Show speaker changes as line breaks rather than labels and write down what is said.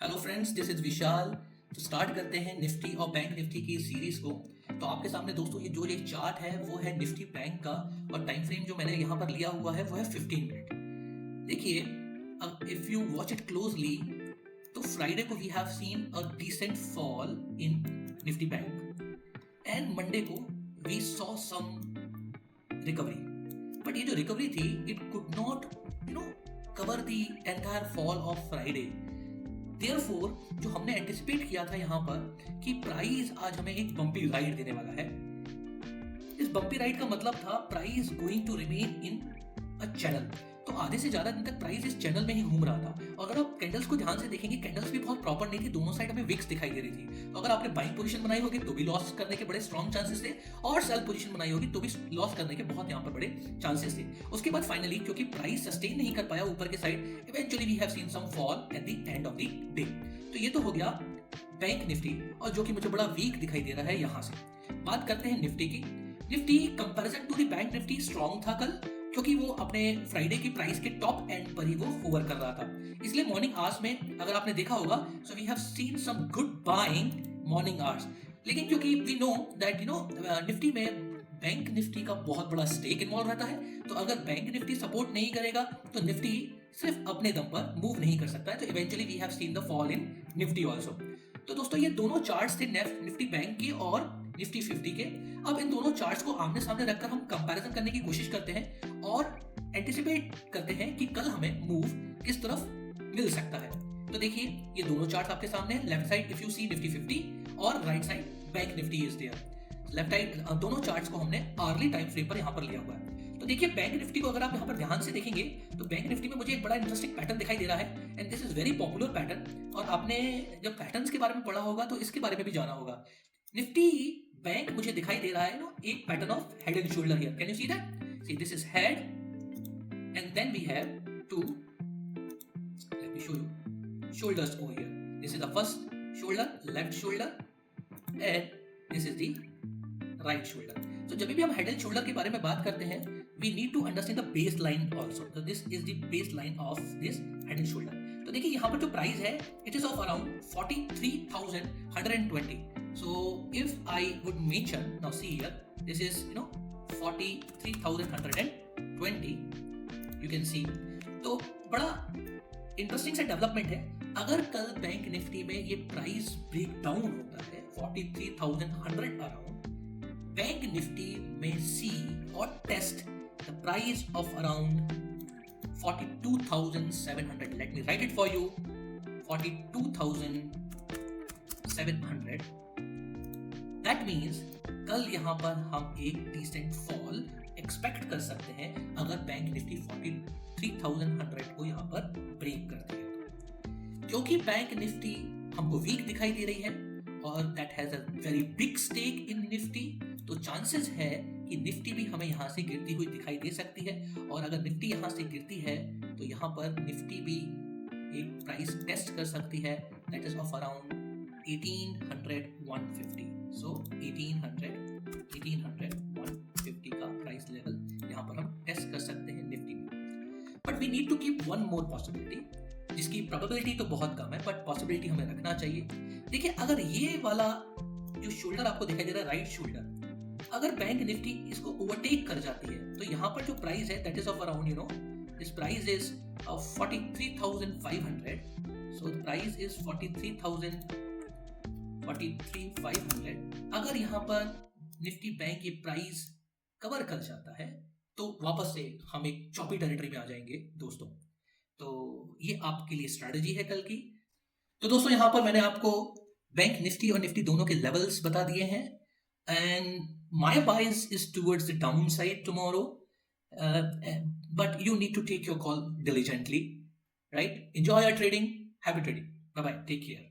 Hello friends, this is विशाल। तो start करते हैं निफ्टी और बैंक निफ्टी की सीरीज को। तो आपके सामने दोस्तों ये चार्ट है वो है निफ्टी बैंक का। और टाइम फ्रेम जो मैंने यहाँ पर लिया हुआ है वो है 15 मिनट। देखिए, if you watch it closely तो फ्राइडे को we have seen a decent fall in Nifty bank and Monday को we saw some recovery. But ये जो रिकवरी थी it could not cover the entire fall of Friday. Therefore जो हमने anticipate किया था यहाँ पर कि प्राइस आज हमें एक बम्पी राइड देने वाला है। इस बम्पी राइड का मतलब था price going to remain in a channel. तो आधे से ज्यादा दिन तक प्राइस इस चैनल में ही घूम रहा था। और अगर आप कैंडल्स को ध्यान से देखेंगे, कैंडल्स भी बहुत प्रॉपर नहीं थी, दोनों साइड हमें विक्स दिखाई दे रही थी। तो अगर आपने बाइंग पोजीशन बनाई होगी तो भी लॉस करने के बड़े स्ट्रॉन्ग चांसेस थे, और सेल पोजीशन बनाई होगी तो भी लॉस करने के बहुत यहाँ पर बड़े चांसेस थे। उसके बाद फाइनली क्योंकि प्राइस सस्टेन नहीं कर पाया ऊपर के side, eventually we have seen some fall at the end of the day. तो ये तो हो गया बैंक निफ्टी, और जो कि मुझे बड़ा वीक दिखाई दे रहा है। यहां से बात करते हैं निफ्टी की। Nifty comparison to the bank Nifty strong था कल, क्योंकि वो अपने फ्राइडे की प्राइस के टॉप एंड पर ही वो होवर कर रहा था। इसलिए मॉर्निंग आवर्स में अगर आपने देखा होगा, so we have seen some good buying morning hours. लेकिन क्योंकि वी नो दैट निफ्टी में बैंक निफ्टी का बहुत बड़ा स्टेक इन्वॉल्व रहता है, तो अगर बैंक निफ्टी सपोर्ट नहीं करेगा तो निफ्टी सिर्फ अपने दम पर मूव नहीं कर सकता है। तो eventually we have seen the fall in Nifty also. तो दोस्तों ये दोनों चार्ट्स थे निफ्टी बैंक के और निफ्टी 50 के। अब इन दोनों चार्ट्स को आमने सामने रखकर हम कंपैरिजन करने की कोशिश करते हैं और एंटिसिपेट करते हैं कि कल हमें मूव किस तरफ मिल सकता है। तो देखिए, ये दोनों चार्ट्स आपके सामने हैं। Left side if you see Nifty 50 और right side bank Nifty is there. Left side दोनों चार्ट्स को हमने आर्ली टाइम फ्रेम पर यहाँ पर लिया हुआ है। तो देखिए, बैंक निफ्टी को अगर आप यहाँ पर ध्यान से देखेंगे तो बैंक निफ्टी में मुझे एक बड़ा इंटरेस्टिंग पैटर्न दिखाई दे रहा है, and this is very popular pattern. और आपने जब पैटर्न्स के बारे में पढ़ा होगा तो इसके बारे में भी जाना होगा। निफ्टी बैंक मुझे दिखाई दे रहा है एक pattern of head and shoulder here. Can you see that? See this is head and then we have to, let me show you, shoulders over here. This is the first shoulder, left shoulder, and this is the right shoulder. So जब भी हम head and shoulder के बारे में बात करते हैं, we need to understand the baseline also. So this is the baseline of this head and shoulder. तो देखिए यहाँ पर जो प्राइस है, it is of around 43,120. So if I would mention, now see here, this is 43,120. You can see. तो बड़ा interesting सा development है। अगर कल बैंक निफ्टी में ये प्राइस ब्रेक डाउन होता है 43,100 अराउंड, बैंक निफ्टी में सी और test the price of around 42,700. Let me write it for you, 42,700. That means कल यहां पर हम एक डिसेंट फॉल एक्सपेक्ट कर सकते हैं अगर बैंक निफ्टी 43,100 को यहां पर ब्रेक करती है। क्योंकि बैंक निफ्टी हमको वीक दिखाई दे रही है और that has a very big stake in Nifty, तो चांसेस है कि निफ्टी भी हमें यहां से गिरती हुई दिखाई दे सकती है। और अगर निफ्टी यहां से गिरती है तो यहां पर निफ्टी भी एक प्राइस टेस्ट कर सकती है, दैट इज ऑफ अराउंड 1800-150. सो 1800-150 का प्राइस लेवल यहां पर हम टेस्ट कर सकते हैं निफ्टी में। But we need to keep one more possibility, जिसकी प्रोबेबिलिटी तो बहुत कम है बट पॉसिबिलिटी हमें रखना चाहिए। देखिए, अगर ये वाला जो शोल्डर आपको दिखाई दे रहा है, राइट शोल्डर, अगर बैंक निफ्टी इसको ओवरटेक कर जाती है तो यहाँ पर जो प्राइस है that is of around this price is 43,500. So the price is 43,500. अगर यहाँ पर निफ्टी बैंक ये प्राइस कवर कर जाता है तो वापस से हम एक चॉपी टेरिटरी में आ जाएंगे दोस्तों। तो ये आपके लिए स्ट्रेटजी है कल की। तो दोस्तों यहाँ पर मैंने आपको बैंक निफ्टी और निफ्टी दोनों के लेवल्स बता दिए हैं, and my bias is towards the down side tomorrow, but you need to take your call diligently, right? Enjoy your trading, happy trading, bye bye, take care.